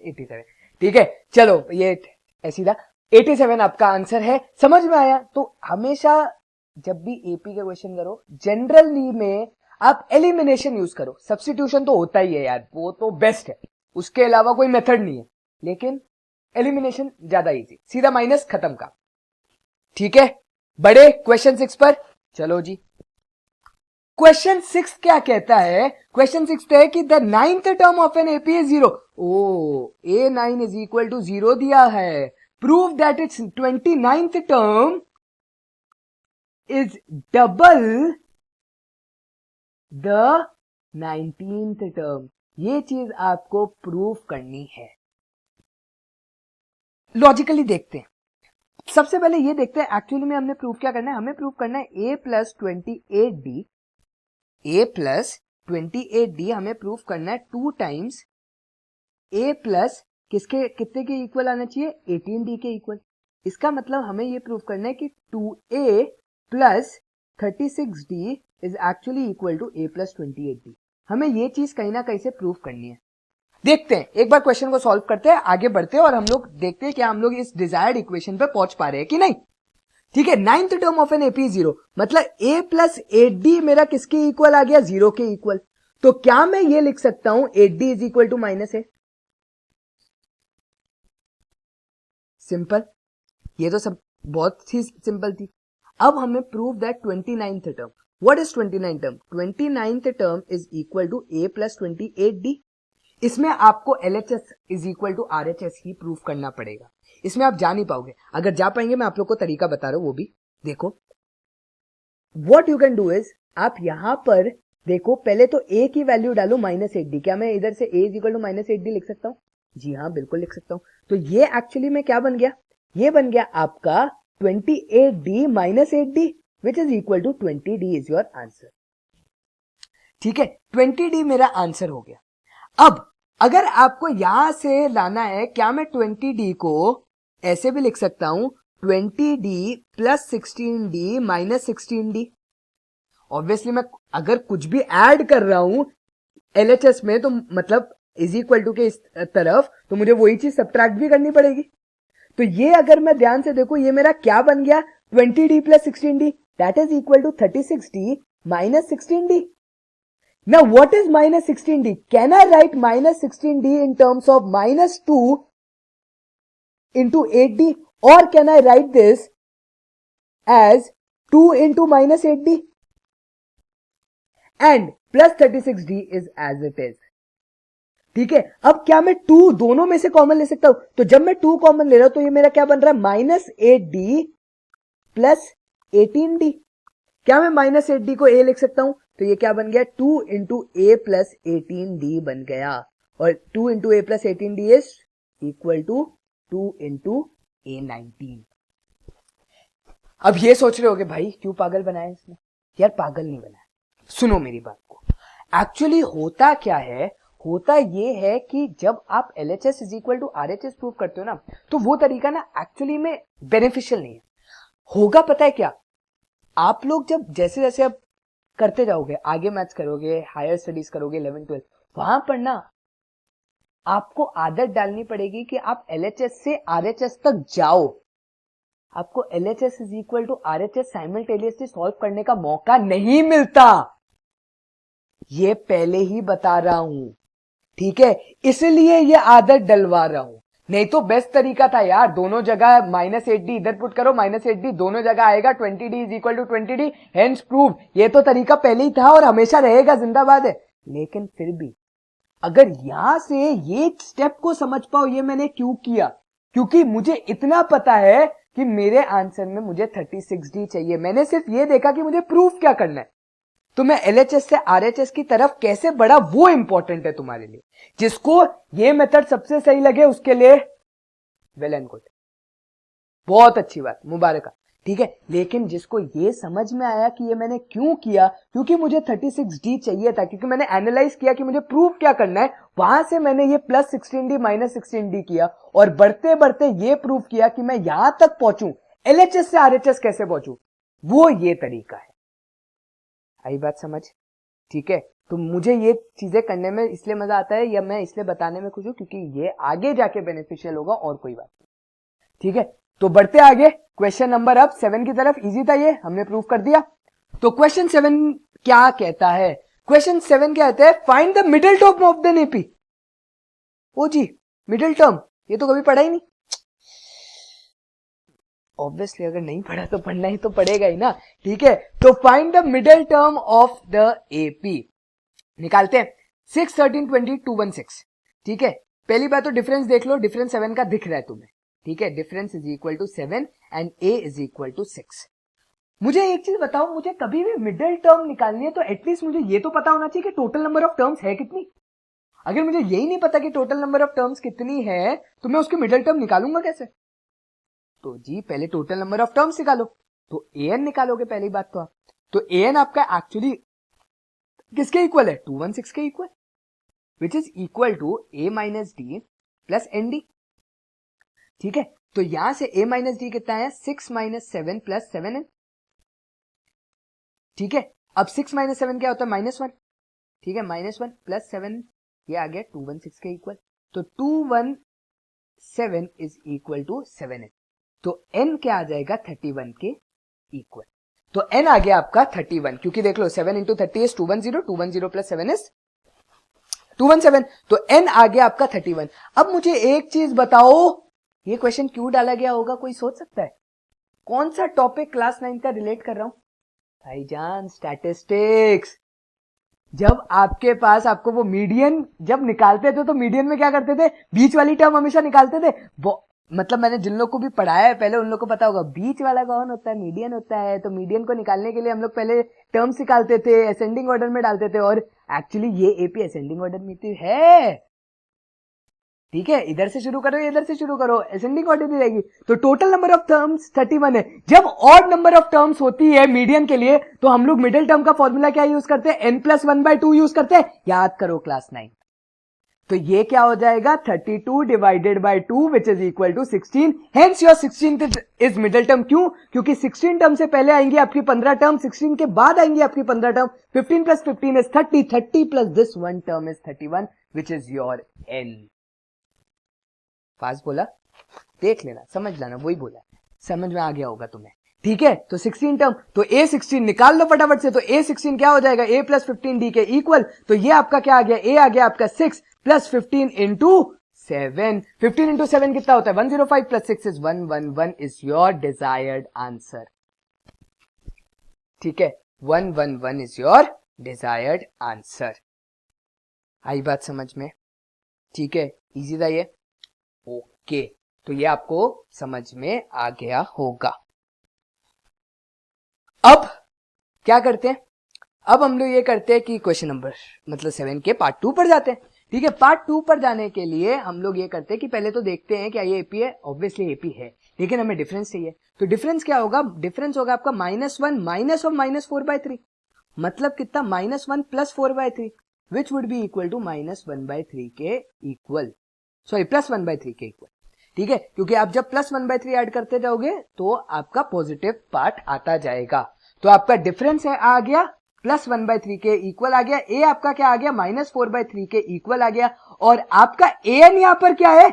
87. ठीक है. चलो ये ऐसी था. 87 आपका आंसर है. समझ में आया? तो हमेशा जब भी एपी का क्वेश्चन करो जनरली में आप एलिमिनेशन यूज करो. सब्स्टिट्यूशन तो होता ही है यार, वो तो बेस्ट है, उसके अलावा कोई मेथड नहीं है. लेकिन एलिमिनेशन ज्यादा इजी. सीधा माइनस खत्म का. ठीक है. बड़े क्वेश्चन 6 पर. चलो जी. क्वेश्चन 6 क्या कहता है? क्वेश्चन 6 है कि the 9th term of an AP is 0. ओ A9 इज इक्वल टू 0 दिया है. Prove that it's 29th term is double the 19th term. ये चीज आपको प्रूव करनी है। लॉजिकली देखते हैं। सबसे पहले ये देखते हैं एक्चुअली में हमने प्रूव क्या करना है। हमें प्रूव करना है a plus 28d, a plus 28d हमें प्रूव करना है 2 टाइम्स a प्लस किसके कितने के इक्वल आना चाहिए, 18d के इक्वल। इसका मतलब हमें ये प्रूव करना है कि 2a plus 36d is actually equal to a plus 28d। हमें ये चीज कहीं ना कहीं से प्रूव करनी है। देखते हैं, एक बार क्वेश्चन को सॉल्व करते हैं, आगे बढ़ते हैं और हम लोग देखते हैं क्या हम लोग इस डिजायर्ड इक्वेशन पे पहुंच पा रहे हैं कि नहीं। ठीक है, 9th term of an AP 0, मतलब a प्लस 8d मेरा किसके इक्वल आ गया, 0 के इक्वल। तो क्या मैं ये लिख सकता हूं 8d is equal to minus a? Simple, ये तो सब बहुत ही सिंपल थी। अब हमें prove that 29th term, what is 29th term, 29th term is equal to a plus 28d। इसमें आपको LHS is equal to RHS ही प्रूफ करना पड़ेगा। इसमें आप जा नहीं पाओगे, अगर जा पाएंगे मैं आप लोग को तरीका बता रहा हूं वो भी देखो। What you can do is, आप यहां पर देखो, पहले तो a की वैल्यू डालो -8d। क्या मैं इधर से a is equal to -8d लिख सकता हूं? जी हाँ, बिल्कुल लिख सकता हूं। तो ये एक्चुअली में क्या बन गया, ये बन गया आपका 28d minus 8d which is equal to 20d is your answer. ठीक है, 20d मेरा आंसर हो गया। अब अगर आपको यहां से लाना है, क्या मैं 20d को ऐसे भी लिख सकता हूं, 20d plus 16d minus 16d। Obviously मैं अगर कुछ भी ऐड कर रहा हूं LHS में तो मतलब इज इक्वल टू के इस तरफ, तो मुझे वही चीज सब्ट्रैक्ट भी करनी पड़ेगी। तो ये अगर मैं ध्यान से देखूं, ये मेरा क्या बन गया, 20d plus 16d that is equal to 36d minus 16d। Now what is minus 16d? Can I write minus 16d in terms of minus 2 into 8d, or can I write this as 2 into minus 8d? And plus 36d is as it is. ठीक है, अब क्या मैं 2 दोनों में से कॉमन ले सकता हूं? तो जब मैं 2 कॉमन ले रहा हूं तो ये मेरा क्या बन रहा है, -8d प्लस 18d। क्या मैं -8d को a लिख सकता हूं? तो ये क्या बन गया, 2 इंटू a प्लस 18d बन गया। और 2 into a plus 18d is equal to 2 into a 19। अब ये सोच रहे होगे भाई क्यों पागल बनाया इसने? यार पागल नहीं बनाया, सुनो मेरी बात को। एक्चुअली होता क्या है, होता ये है कि जब आप LHS is equal to RHS prove करते हो ना, तो वो तरीका ना एक्चुअली में बेनिफिशियल नहीं है। होगा पता है क्या, आप लोग जब जैसे जैसे अब करते जाओगे, आगे मैथ्स करोगे, हायर स्टडीज करोगे, 11th 12th, वहां पर ना आपको आदत डालनी पड़ेगी कि आप LHS से RHS तक जाओ। आपको LHS is equal to RHS simultaneously solve करने का मौका नहीं मिलता, ये पहले ही बता रहा हूं। ठीक है, इसलिए ये आदत डलवा रहा हूं। नहीं तो बेस्ट तरीका था यार, दोनों जगह -8d इधर पुट करो, -8d दोनों जगह आएगा, 20d is equal to 20d, hence prove. ये तो तरीका पहले ही था और हमेशा रहेगा, जिंदाबाद है। लेकिन फिर भी अगर यहां से ये स्टेप को समझ पाओ, ये मैंने क्यों किया, क्योंकि मुझे इतना पता है कि मेरे आंसर में मुझे 36d चाहिए। मैंने सिर्फ ये देखा कि मुझे प्रूफ क्या करना है, तो मैं LHS से RHS की तरफ कैसे बढ़ा वो इंपॉर्टेंट है तुम्हारे लिए। जिसको ये मेथड सबसे सही लगे उसके लिए वेल एंड गुड, बहुत अच्छी बात, मुबारक। ठीक है, लेकिन जिसको ये समझ में आया कि ये मैंने क्यों किया, क्योंकि मुझे 36d चाहिए था, क्योंकि मैंने एनालाइज किया कि मुझे प्रूफ क्या करना है, वहां से मैंने ये प्लस 16d माइनस 16d किया और बढ़ते बढ़ते ये प्रूफ किया कि मैं यहां तक पहुंचूं, LHS से RHS कैसे पहुंचूं, वो ये तरीका है। आई बात समझ? ठीक है, तो मुझे ये चीजें करने में इसलिए मजा आता है, या मैं इसलिए बताने में खुश हूं क्योंकि ये आगे जाके बेनिफिशियल होगा, और कोई बात नहीं। ठीक है, तो बढ़ते आगे क्वेश्चन नंबर अब 7 की तरफ। इजी था ये, हमने प्रूव कर दिया। तो क्वेश्चन 7 क्या कहता है, क्वेश्चन 7 क्या कहता है, find the middle term of the AP. ओ जी, मिडिल टर्म, ये तो कभी पढ़ा ही नहीं। ऑब्वियसली अगर नहीं पढ़ा तो पढ़ना ही तो पड़ेगा ही ना। ठीक है, तो find the middle term of the AP निकालते हैं। 6, 13, 20, 2, 1, 6। ठीक है, पहली बात तो डिफरेंस देख लो, डिफरेंस 7 का दिख रहा है तुम्हें। ठीक है, difference is equal to 7 and a is equal to 6। मुझे एक चीज बताओ, मुझे कभी भी मिडिल टर्म निकालनी है तो एटलीस्ट मुझे ये तो पता होना चाहिए कि टोटल नंबर ऑफ टर्म्स है कितनी। अगर मुझे यही नहीं पता कि टोटल नंबर ऑफ टर्म्स कितनी है तो मैं उसकी मिडिल टर्म निकालूंगा कैसे? तो जी पहले टोटल नंबर ऑफ टर्म्स निकालो, तो an निकालोगे पहली बात तो आप। तो an आपका एक्चुअली किसके इक्वल है? 216 के equal, which is equal to a minus d plus n d. ठीक है, तो यहां से a माइनस डी कितना है? 6 माइनस 7 प्लस 7n। ठीक है, अब 6 माइनस 7 क्या होता है? -1। ठीक है, -1 प्लस 7, ये आ गया 216 के इक्वल। तो 217 इज इक्वल टू 7n। तो n क्या आ जाएगा? 31 के इक्वल। तो n आ गया आपका 31, क्योंकि देख लो 7 इंटू 30 इज 210, 210 प्लस 7 इज 217। तो n आ गया आपका 31। अब मुझे एक चीज बताओ, ये क्वेश्चन क्यों डाला गया होगा? कोई सोच सकता है? कौन सा टॉपिक क्लास 9 का रिलेट कर रहा हूं? भाईजान स्टैटिस्टिक्स। जब आपके पास आपको वो मीडियन जब निकालते थे तो मीडियन में क्या करते थे? बीच वाली टर्म हमेशा निकालते थे। वो मतलब मैंने जिन लोग को भी पढ़ाया है पहले उन लोग को पता होगा बीच वाला कौन होता है? मीडियन होता है। तो मीडियन को निकालने के लिए हम लोग पहले टर्म्स निकालते थे, असेंडिंग ऑर्डर में डालते थे, और एक्चुअली ये एपी असेंडिंग ऑर्डर में है। ठीक है, इधर से शुरू करो, इधर से शुरू करो, असेंडिंग ऑर्डर में रहेगी। तो टोटल नंबर ऑफ टर्म्स 31 है। जब ऑड नंबर ऑफ टर्म्स होती है मीडियन के लिए तो हम लोग मिडिल टर्म का फॉर्मूला क्या यूज करते हैं? n+1/2 यूज करते हैं। याद करो क्लास 9। तो ये क्या हो जाएगा? 32 divided by 2 which is equal to 16। Hence your 16 is middle term. क्यों? क्योंकि 16 टर्म से पहले आएंगी आपकी 15 टर्म, 16 के बाद आएंगी आपकी 15 term. 15 plus 15 is 30, 30 plus this one term is 31 which is your n। Fast बोला? देख लेना, समझ लेना, वही बोला, समझ में आ गया होगा तुम्हें। ठीक है, तो 16 टर्म, तो a16 निकाल लो फटाफट से। तो a16 क्या हो जाएगा? a प्लस 15d के इक्वल। तो ये आपका क्या आ गया? a आ गया आपका 6 प्लस 15 इंटू 7। 15 इंटू 7 कितना होता है? 105 plus 6 is 111 is your desired answer. ठीक है, 111 इज योर डिजायर्ड आंसर। आई बात समझ में? ठीक है, इजी था ये। ओके, तो ये आपको समझ में आ गया होगा। अब क्या करते हैं? अब हम लोग ये करते हैं कि क्वेश्चन नंबर मतलब 7 के पार्ट 2 पर जाते हैं। ठीक है, पार्ट 2 पर जाने के लिए हम लोग ये करते हैं कि पहले तो देखते हैं क्या ये एपी है। ऑब्वियसली एपी है, लेकिन हमें डिफरेंस चाहिए। तो डिफरेंस क्या होगा? डिफरेंस होगा आपका -1 माइनस ऑफ -4/3। मतलब कितना? -1 plus 4/3 which would be equal to -1/3 के इक्वल, सॉरी +1/3 के इक्वल। ठीक है, क्योंकि आप जब +1/3 ऐड करते जाओगे तो आपका पॉजिटिव पार्ट आता जाएगा। तो आपका डिफरेंस है आ गया +1/3 के इक्वल आ गया। ए आपका क्या आ गया? -4/3 के इक्वल आ गया। और आपका an यहां पर क्या है?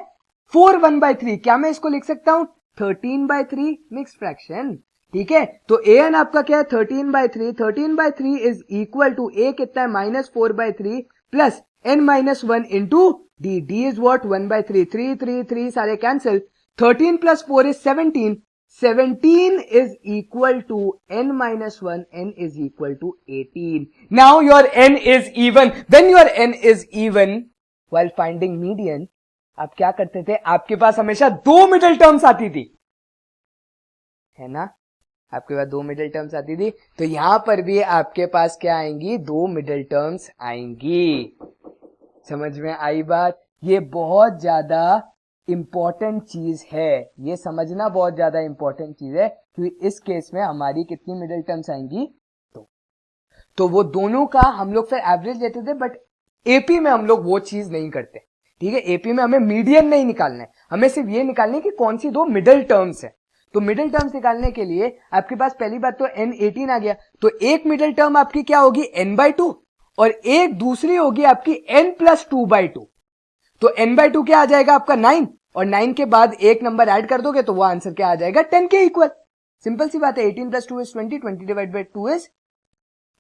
4/1/3। क्या मैं इसको लिख सकता हूं? 13/3 मिक्स फ्रैक्शन। ठीक है, तो an आपका क्या है? 13/3। 13/3 इज इक्वल टू a कितना है? -4/3 plus n-1 into d। d is what? 1/3। 3 3 3 सारे cancel. 13 plus 4 is 17। 17 is equal to n-1. n is equal to 18. Now your n is even. When your n is even, while finding median, आप क्या करते थे? आपके पास हमेशा 2 मिडिल टर्म्स आती थी, है ना? आपके पास 2 मिडिल टर्म्स आती थी। तो यहां पर भी आपके पास क्या आएंगी? 2 मिडिल टर्म्स आएंगी। समझ में आई बात? ये बहुत ज्यादा इंपॉर्टेंट चीज है, ये समझना बहुत ज्यादा इंपॉर्टेंट चीज है, क्योंकि इस केस में हमारी कितनी मिडिल टर्म्स आएंगी? तो वो दोनों का हम लोग फिर एवरेज लेते थे, बट एपी में हम लोग वो चीज नहीं करते। ठीक है, एपी में हमें मीडियन नहीं निकालना है, हमें सिर्फ ये निकालना है कि कौन सी 2 मिडिल टर्म्स है। तो मिडिल टर्म्स निकालने के लिए आपके पास पहली बात तो n18 आ गया। तो एक मिडिल टर्म आपकी क्या होगी? n/2, और एक दूसरी होगी आपकी n+2/2। तो n/2 क्या आ जाएगा आपका? 9, और 9 के बाद एक नंबर ऐड कर दोगे तो वो आंसर क्या आ जाएगा? 10 के इक्वल। सिंपल सी बात है, 18 + 2 इज 20, 20 डिवाइड बाई 2 इज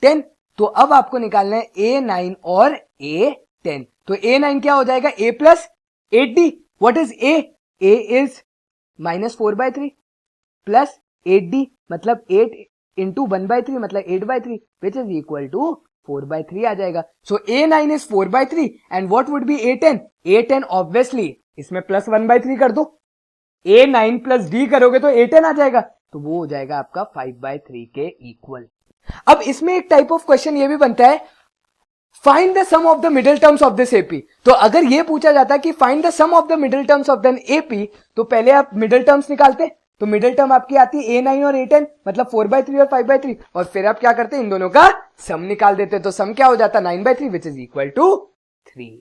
10। तो अब आपको निकालना है a9 और a10। तो a9 क्या हो जाएगा? a plus 8d। What is a? a is -4/3 plus 8d, मतलब 8 इंटू 1/3 मतलब 8/3 विच इज इक्वल टू 4/3 आ जाएगा। सो a9 is 4/3 and what would be a10? a10 obviously इसमें +1/3 कर दो, A9 प्लस डी करोगे तो A10 आ जाएगा, तो वो हो जाएगा आपका 5/3 के इक्वल। अब इसमें एक टाइप ऑफ क्वेश्चन ये भी बनता है, find the sum of the middle terms of this AP. तो अगर ये पूछा जाता है कि find the sum of the middle terms of the AP, तो पहले आप मिडिल टर्म्स निकालते, तो मिडिल टर्म आपकी आती है A9 और A10, मतलब 4/3 और 5/3, और फिर आप क्या करते हैं, इन दोनों का सम निकाल देते, तो सम क्या हो जाता 9/3 विच इज इक्वल टू 3।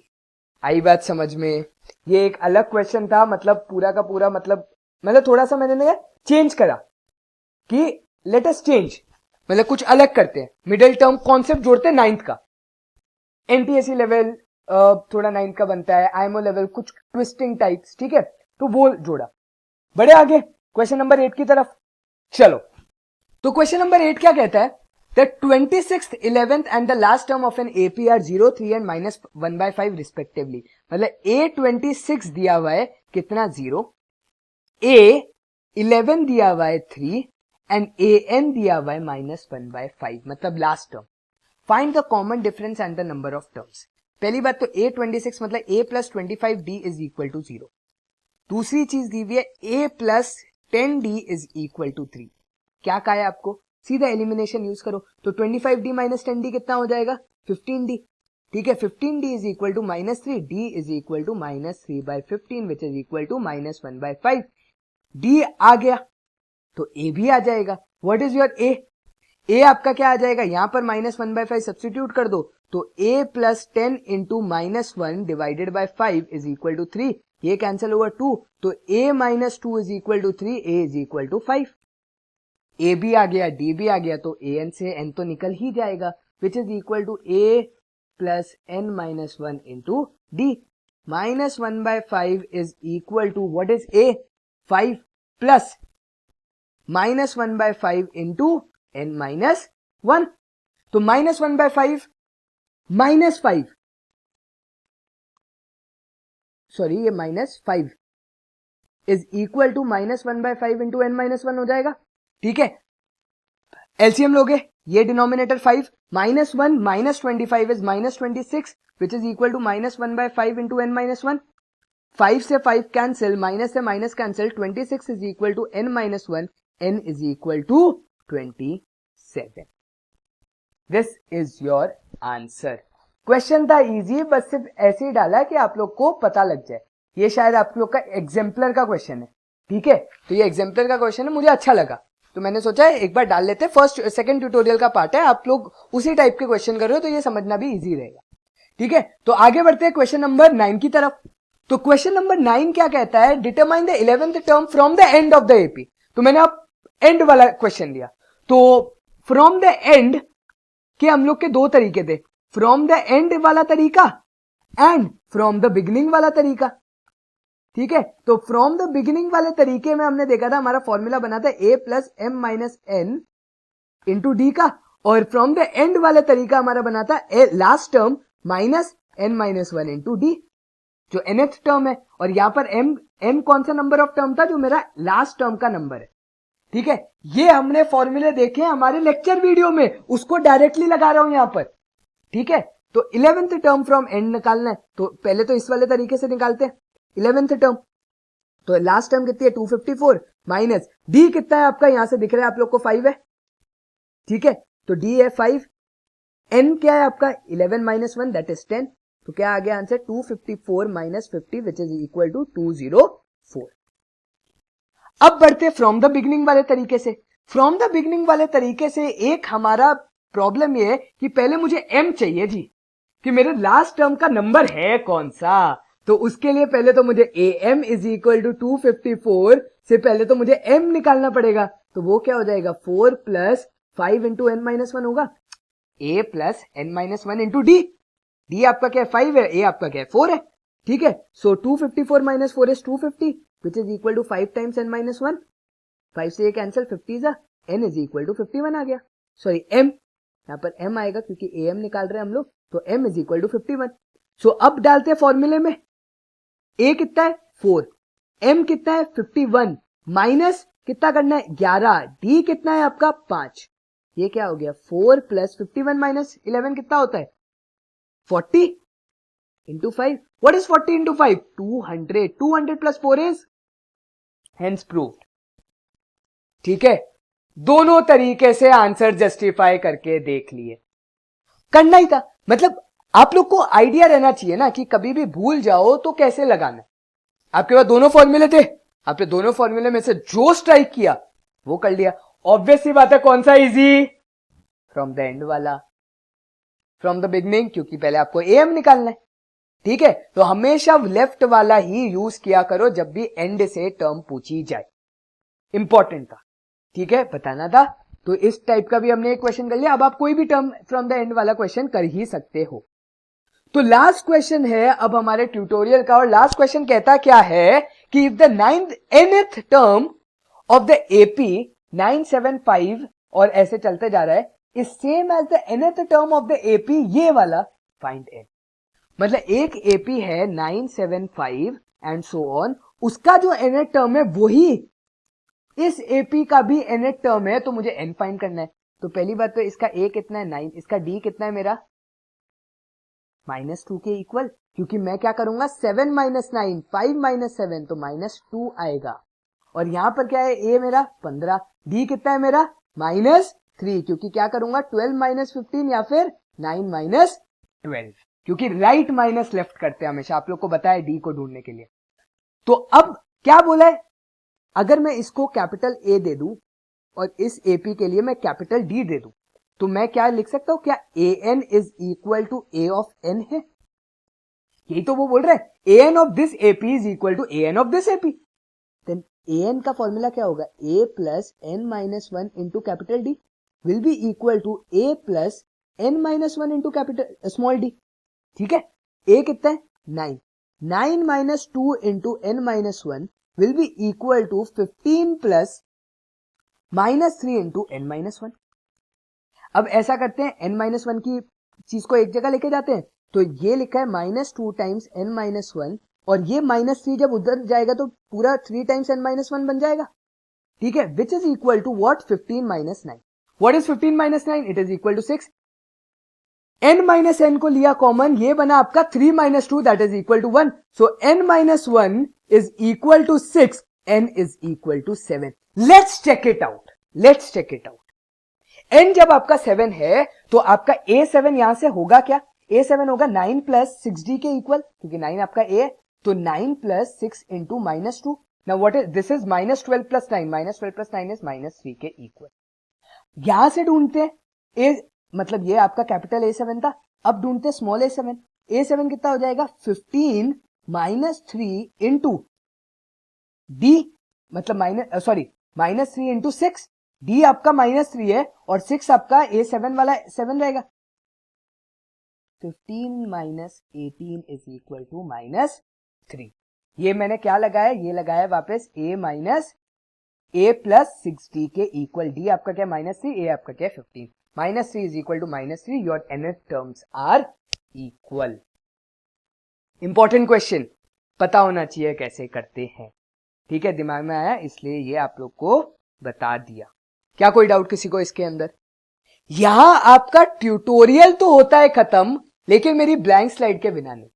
आई बात समझ में? ये एक अलग क्वेश्चन था, मतलब पूरा का पूरा, मतलब थोड़ा सा मैंने चेंज करा कि लेट अस चेंज, मतलब कुछ अलग करते हैं, मिडिल टर्म कॉन्सेप्ट जोड़ते हैं 9th का, एनटीएससी लेवल थोड़ा 9th का बनता है, आईएमओ लेवल कुछ ट्विस्टिंग टाइप्स, ठीक है, तो वो जोड़ा। बड़े आगे क्वेश्चन नंबर 8 की तरफ चलो। तो क्वेश्चन नंबर 8 क्या कहता है, the 26th 11th and the last term of an AP are 0, 3 and -1/5 respectively. मतलब A26 दिया हुआ है कितना 0, A11 दिया हुआ है 3 एंड AN दिया हुआ है -1/5, मतलब last term. Find the common difference and the number of terms. पहली बात तो A26 मतलब A plus 25D is equal to 0। दूसरी चीज दी हुई है A plus 10D is equal to 3। क्या कहा है आपको, सीधा एलिमिनेशन यूज करो, तो 25D माइनस 10D कितना हो जाएगा 15D, ठीक है, 15D is equal to -3, D is equal to -3/15 which is equal to -1/5। D आ गया तो A भी आ जाएगा। व्हाट इज योर A आपका क्या आ जाएगा, यहां पर -1/5 सब्स्टिट्यूट कर दो, तो A plus 10 into -1 divided by 5 is equal to 3, ये कैंसिल ओवर 2, तो A minus 2 is equal to 3, A is equal to 5। A भी आ गया, D भी आ गया, तो AN से N तो निकल ही जाएगा, which is equal to A plus N minus 1 into D। -1/5 is equal to what is A, 5 plus -1/5 into N minus 1, तो -1/5 -5, सॉरी ये -5 is equal to -1/5 into N minus 1 हो जाएगा, ठीक है। एलसीएम लोगे, ये denominator 5 -1 -25 is -26 which is equal to -1/5 into N minus 1। 5 से 5 कैंसिल, माइनस से minus cancel, 26 is equal to N minus 1, N is equal to 27। This is your answer. Question था इजी, बस सिर्फ ऐसे ही डाला है कि आप लोग को पता लग जाए। ये शायद आप लोग का एग्जाम्पलर का क्वेश्चन है, ठीक है, तो ये एग्जाम्पलर का क्वेश्चन है, मुझे अच्छा लगा तो मैंने सोचा है एक बार डाल लेते हैं। फर्स्ट सेकंड ट्यूटोरियल का पार्ट है, आप लोग उसी टाइप के क्वेश्चन कर रहे हो तो ये समझना भी इजी रहेगा, ठीक है। तो आगे बढ़ते हैं क्वेश्चन नंबर 9 की तरफ। तो क्वेश्चन नंबर 9 क्या कहता है, determine the 11th term from the end of the AP. तो मैंने अब एंड वाला क्वेश्चन लिया, तो फ्रॉम द एंड के हम लोग के दो तरीके थे, फ्रॉम द एंड वाला तरीका एंड फ्रॉम द बिगिनिंग वाला तरीका, ठीक है। तो फ्रॉम द बिगिनिंग वाले तरीके में हमने देखा था हमारा फॉर्मूला बना था A plus M minus N into D का, और फ्रॉम द एंड वाले तरीका हमारा बना था last term minus N minus 1 into D, जो nth टर्म है, और यहां पर M कौन सा नंबर ऑफ टर्म था, जो मेरा लास्ट टर्म का नंबर है, ठीक है। ये हमने फॉर्मूले देखे हमारे लेक्चर वीडियो में, उसको डायरेक्टली लगा रहा हूं यहां पर, ठीक है। तो 11th टर्म फ्रॉम एंड निकालना है, तो पहले तो इस वाले तरीके से निकालते हैं 11th टर्म। तो लास्ट टर्म कितनी है 254 माइनस डी कितना है आपका, यहां से दिख रहा है आप लोग को 5 है, ठीक है, तो डी है 5, एन क्या है आपका 11 माइनस 1 दैट इज 10, तो क्या आ गया answer 254 minus 50 which is equal to 204। अब बढ़ते फ्रॉम द बिगिनिंग वाले तरीके से। फ्रॉम द बिगिनिंग वाले तरीके से एक हमारा प्रॉब्लम ये है कि पहले मुझे एम चाहिए जी, कि मेरे लास्ट टर्म का नंबर है कौन सा, तो उसके लिए पहले तो मुझे a m is equal to 254 से पहले तो मुझे एम निकालना पड़ेगा, तो वो क्या हो जाएगा 4 प्लस 5 इंटू एन माइनस 1 होगा, A plus N minus 1 into D, D आपका क्या है 5 है, ए आपका क्या है 4 है, ठीक है। So 254 minus 4 is 250 which is equal to 5 times n minus 1, 5 से ये कैंसिल, 50 जा एन इज इक्वल टू 51 आ गया, सॉरी एम, यहां पर एम आएगा क्योंकि ए एम निकाल रहे हैं हम लोग, तो एम इज इक्वल टू 51। सो अब डालते हैं फॉर्मूले में, ए कितना है 4, एम कितना है 51, माइनस कितना करना है 11, डी कितना है आपका 5, ये क्या हो गया 4 प्लस 51 माइनस 11 कितना होता है 40 into 5, what is 40 into 5 200, 200 plus 4 is hence proved. ठीक है, दोनों तरीके से आंसर जस्टिफाई करके देख लिए, करना ही था। मतलब आप लोग को आइडिया रहना चाहिए ना कि कभी भी भूल जाओ तो कैसे लगाना। आपके पास दोनों फॉर्मूले थे, आपने दोनों फॉर्मूले में से जो स्ट्राइक किया वो कर लिया। ऑब्वियस सी बात है, कौन सा इजी? फ्रॉम द एंड वाला, फ्रॉम द बिगनिंग, क्योंकि पहले आपको एम निकालना है। ठीक है, तो हमेशा लेफ्ट वाला ही यूज किया करो जब भी एंड से टर्म पूछी जाए, इंपॉर्टेंट था। ठीक है, बताना था। तो इस टाइप का भी हमने एक क्वेश्चन कर लिया। अब आप कोई भी टर्म फ्रॉम द एंड वाला क्वेश्चन कर ही सकते हो। तो लास्ट क्वेश्चन है अब हमारे ट्यूटोरियल का, और लास्ट क्वेश्चन कहता क्या है कि if the nth term of the AP 975 और ऐसे चलते जा रहा है is same as the nth term of the AP, ये वाला फाइंड एन। मतलब एक एपी है 975 एंड सो ऑन, उसका जो nth टर्म है वही इस एपी का भी nth टर्म है, तो मुझे एन फाइंड करना है। तो पहली बात तो इसका ए कितना है 9, इसका डी कितना है मेरा -2 के इक्वल, क्योंकि मैं क्या करूंगा 7 - 9 5 - 7 तो -2 आएगा। और यहां पर क्या है ए मेरा 15, डी कितना है मेरा -3, क्योंकि क्या करूंगा 12 - 15 या फिर 9 - 12, क्योंकि राइट माइनस लेफ्ट करते हैं हमेशा, आप लोग को बताया डी को ढूंढने के लिए। तो अब क्या बोला है, अगर मैं इसको कैपिटल ए दे दूं और इस एपी के लिए मैं कैपिटल डी दे दूं, तो मैं क्या लिख सकता हूं, क्या A N is equal to A of N है? यही तो वो बोल रहे हैं, A N of this AP is equal to A N of this AP. Then A N का फॉर्मूला क्या होगा, A plus N minus one into capital D will be equal to A plus N minus one into capital small D. ठीक है, ए कितना है 9, 9 माइनस 2 into n minus one will be equal to 15 plus -3 into n minus one. अब ऐसा करते हैं, n माइनस वन की चीज को एक जगह लेके जाते हैं, तो ये लिखा है -2 टाइम्स n माइनस वन, और ये -3 जब उधर जाएगा तो पूरा 3 टाइम्स n माइनस वन बन जाएगा। ठीक है, which is equal to what 15 minus 9। What is 15 minus 9? It is equal to 6। n minus n को लिया कॉमन, ये बना आपका 3 minus 2 that is equal to 1। So n minus 1 is equal to 6, n is equal to 7। Let's check it out, let's check it out. n जब आपका 7 है तो आपका a7 यहां से होगा क्या, a7 होगा 9 प्लस 6d के इक्वल, क्योंकि 9 आपका a है, तो 9 plus 6 into -2। Now what is this, is -12 plus 9, -12 plus 9 is -3 के इक्वल। यहां से ढूंढते हैं a, मतलब ये आपका कैपिटल A7 था। अब ढूंढते स्मॉल a7, a7 कितना हो जाएगा 15 -3 इंटू d, मतलब -3 इंटू 6, d आपका -3 है और 6 आपका a7 वाला 7 रहेगा। 15 माइनस 18 इज इक्वल टू -3। ये मैंने क्या लगाया, ये लगाया वापस a minus a plus 6d के इक्वल। d आपका क्या -3, a आपका क्या 15, -3 is equal to -3, your nth terms are equal. Important question, पता होना चाहिए कैसे करते हैं। ठीक है, दिमाग में आया इसलिए ये आप लोग को बता दिया। क्या कोई डाउट किसी को इसके अंदर? यहां आपका ट्यूटोरियल तो होता है खत्म, लेकिन मेरी ब्लैंक स्लाइड के बिना नहीं।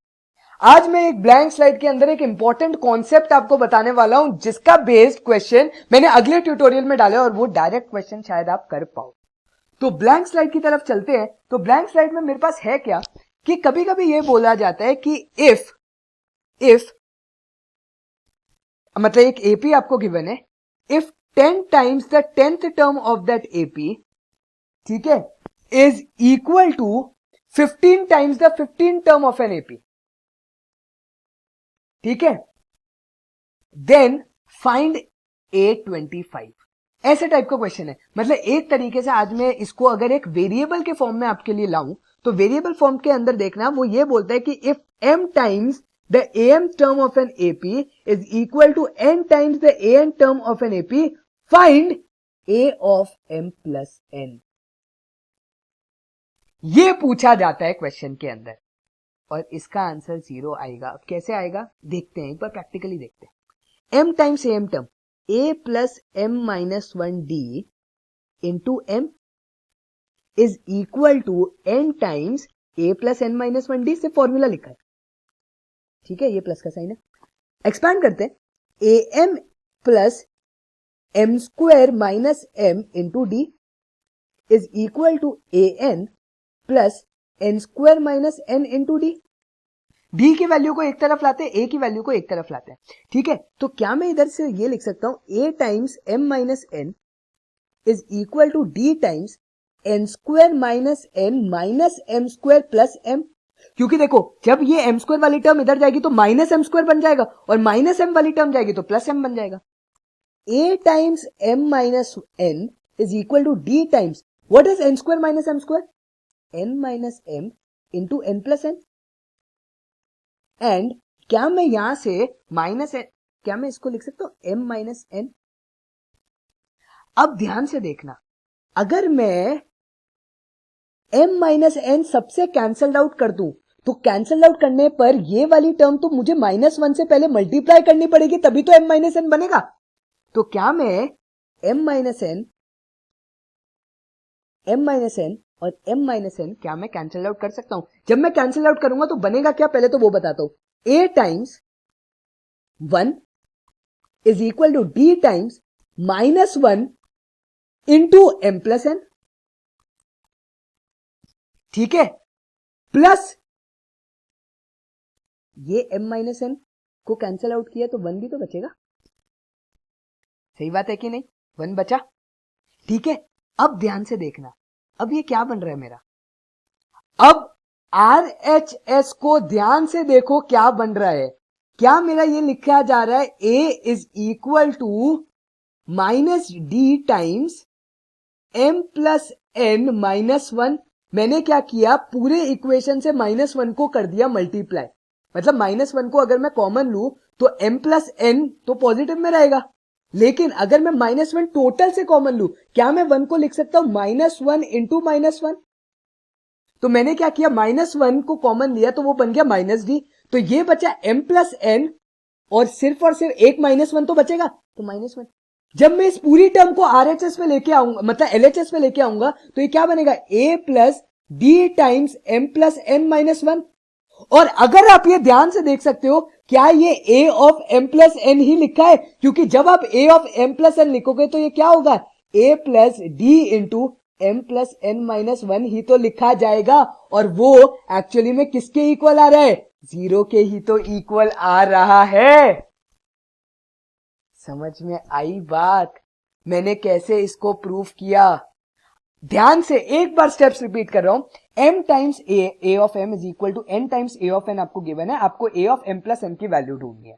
आज मैं एक ब्लैंक स्लाइड के अंदर एक इंपॉर्टेंट कॉन्सेप्ट आपको बताने वाला हूं, जिसका बेस्ड क्वेश्चन मैंने अगले ट्यूटोरियल में डाले और वो डायरेक्ट क्वेश्चन शायद आप कर पाओ। तो ब्लैंक स्लाइड की तरफ चलते हैं। तो ब्लैंक स्लाइड में मेरे पास है क्या कि कभी कभी ये बोला जाता है कि इफ मतलब एक एपी आपको गिवन है, if 10 times the 10th term of that AP, ठीक है, is equal to 15 times the 15 term of an AP, ठीक है, देन फाइंड A25। ऐसे टाइप का क्वेश्चन है। मतलब एक तरीके से आज मैं इसको अगर एक वेरिएबल के फॉर्म में आपके लिए लाऊं, तो वेरिएबल फॉर्म के अंदर देखना, वो ये बोलता है कि if m times the am term of an AP is equal to n times the an term of an AP, find a of m plus n। ये पूछा जाता है क्वेश्चन के अंदर और इसका आंसर 0 आएगा। अब कैसे आएगा देखते हैं, एक बार प्रैक्टिकली देखते हैं। m times am term a plus m minus 1d into m is equal to n times a plus n minus 1d से फॉर्मूला लिखा है, ठीक है, ये प्लस का साइन है। एक्सपैंड करते हैं, am plus m square minus M into d is equal to A n plus n square minus n into D. D की वैल्यू को एक तरफ लाते हैं, ए की वैल्यू को एक तरफ लाते हैं, ठीक है। तो क्या मैं इधर से ये लिख सकता हूं A times M minus N is equal to D times N square minus N minus M square plus M. क्योंकि देखो जब ये एम स्क्वायर वाली टर्म इधर जाएगी तो माइनस एम स्क्वायर बन जाएगा और माइनस एम वाली टर्म जाएगी तो प्लस एम बन जाएगा। A times M minus N is equal to D times what is N square minus M square, N minus M into N plus N. And क्या मैं यहां से माइनस एन, क्या मैं इसको लिख सकता हूं एम माइनस एन। अब ध्यान से देखना, अगर मैं m माइनस एन सबसे कैंसल्ड आउट कर दूं तो कैंसल आउट करने पर ये वाली टर्म तो मुझे -1 से पहले मल्टीप्लाई करनी पड़ेगी तभी तो m माइनस एन बनेगा। तो क्या मैं m माइनस एन और m माइनस एन क्या मैं कैंसल आउट कर सकता हूं? जब मैं कैंसल आउट करूंगा तो बनेगा क्या पहले तो वो बताता हूं। a times 1 is equal to d times -1 into m plus n, ठीक है, प्लस ये m माइनस एन को कैंसल आउट किया तो 1 भी तो बचेगा, सही बात है कि नहीं, 1 बचा, ठीक है। अब ध्यान से देखना, अब ये क्या बन रहा है मेरा, अब RHS को ध्यान से देखो क्या बन रहा है। क्या मेरा ये लिखा जा रहा है a is equal to minus d times m plus N minus 1। मैंने क्या किया, पूरे इक्वेशन से -1 को कर दिया मल्टीप्लाई, मतलब -1 को अगर मैं कॉमन लूं तो m प्लस एन तो पॉजिटिव में रहेगा, लेकिन अगर मैं -1 टोटल से कॉमन लूं, क्या मैं 1 को लिख सकता हूं -1 इंटू -1। तो मैंने क्या किया, -1 को कॉमन लिया तो वो बन गया -d, तो ये बचा m प्लस एन और सिर्फ एक -1 तो बचेगा, तो -1। जब मैं इस पूरी टर्म को RHS में लेके आऊंगा, मतलब LHS में लेके आऊंगा, तो ये क्या बनेगा, a plus d times m plus N minus 1। और अगर आप ये ध्यान से देख सकते हो, क्या ये a of m plus N ही लिखा है, क्योंकि जब आप a of m plus N लिखोगे तो ये क्या होगा, a plus D into m plus N minus 1 ही तो लिखा जाएगा, और वो एक्चुअली में किसके इक्वल आ रहा है, 0 के ही तो इक्वल आ रहा है। समझ में आई बात, मैंने कैसे इसको प्रूफ किया। ध्यान से एक बार स्टेप्स रिपीट कर रहा हूं, m times a of m is equal to n times a of n आपको गिवन है, आपको a of m plus n की वैल्यू ढूंढनी है।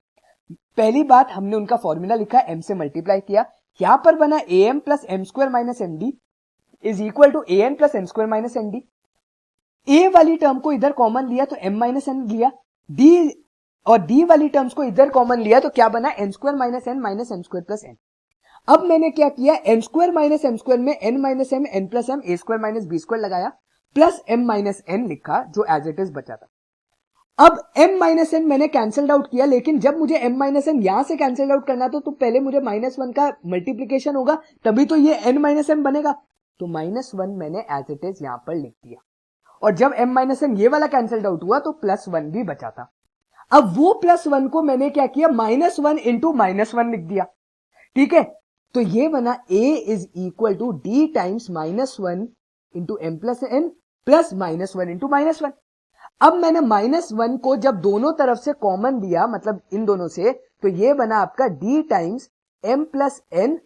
पहली बात, हमने उनका फॉर्मूला लिखा, m से मल्टीप्लाई किया, यहां पर बना am plus m square minus n d is equal to an plus m square minus n d. a वाली टर्म को इधर कॉमन लिया तो m माइनस एन लिया, d और d वाली टर्म्स को इधर कॉमन लिया तो क्या बना, n square minus N minus m square plus n। अब मैंने क्या किया, m square minus m square में n minus m n plus m a square minus b square लगाया, प्लस m माइनस n लिखा जो एज इट इज बचा था। अब m माइनस n मैंने कैंसल्ड आउट किया, लेकिन जब मुझे m माइनस n यहां से कैंसल्ड आउट करना तो पहले मुझे -1 का मल्टीप्लीकेशन होगा, तभी तो ये n माइनस m बनेगा, तो -1 मैंने एज इट इज यहां पर लिख दिया, और जब m माइनस n ये वाला कैंसल्ड आउट हुआ तो +1 भी बचा था। अब वो +1 को मैंने क्या किया, -1 इंटू -1 लिख दिया, ठीक है। तो ये बना a is equal to d times -1 into m plus n plus -1 into -1। अब मैंने -1 को जब दोनों तरफ से कॉमन लिया, मतलब इन दोनों से, तो ये बना आपका d times m plus n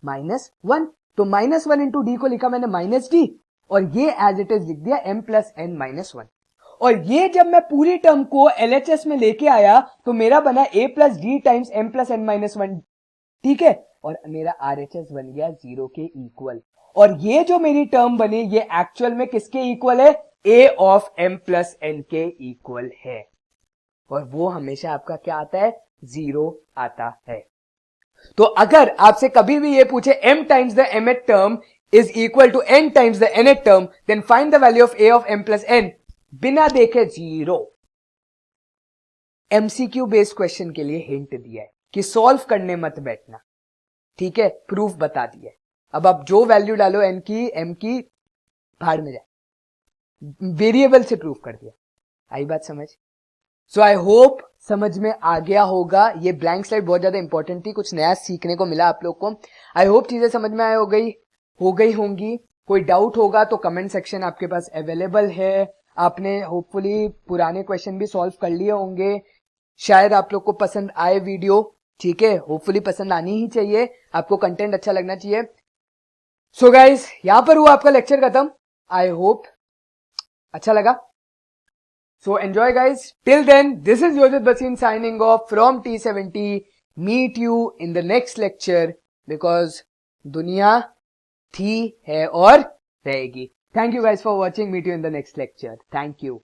-1। तो -1 इंटू डी को लिखा मैंने -d, और ये एज इट इज लिख दिया m प्लस n -1। और ये जब मैं पूरी टर्म को LHS में लेके आया तो मेरा बना a plus d times m plus n -1, ठीक है, और मेरा RHS बन गया 0 के इक्वल। और ये जो मेरी टर्म बनी ये एक्चुअल में किसके इक्वल है, a of m plus n के इक्वल है, और वो हमेशा आपका क्या आता है, 0 आता है। तो अगर आपसे कभी भी ये पूछे m times the mth term is equal to n times the nth term, then find the value of a of m plus n, बिना देखे 0। MCQ बेस्ड क्वेश्चन के लिए हिंट दिया है कि सॉल्व करने मत बैठना, ठीक है, प्रूफ बता दिया है। अब आप जो वैल्यू डालो n की m की, भाड़ में जाए, वेरिएबल से प्रूफ कर दिया। आई बात समझ? सो आई होप समझ में आ गया होगा। ये ब्लैंक स्लाइड बहुत ज्यादा इंपॉर्टेंट थी, कुछ नया सीखने को मिला आप लोग को। आई होप चीजें समझ में हो गई होंगी। कोई डाउट होगा तो कमेंट सेक्शन आपके पास अवेलेबल है। आपने होपफुली पुराने क्वेश्चन भी सॉल्व कर लिए होंगे। शायद आप लोग को पसंद आए वीडियो, ठीक है, होपफुली पसंद आनी ही चाहिए, आपको कंटेंट अच्छा लगना चाहिए। सो गाइस, यहां पर हुआ आपका लेक्चर खत्म। आई होप अच्छा लगा। So enjoy guys. Till then, this is Yojit Basin signing off from T70. Meet you in the next lecture because दुनिया थी, है और रहेगी. Thank you guys for watching. Meet you in the next lecture. Thank you.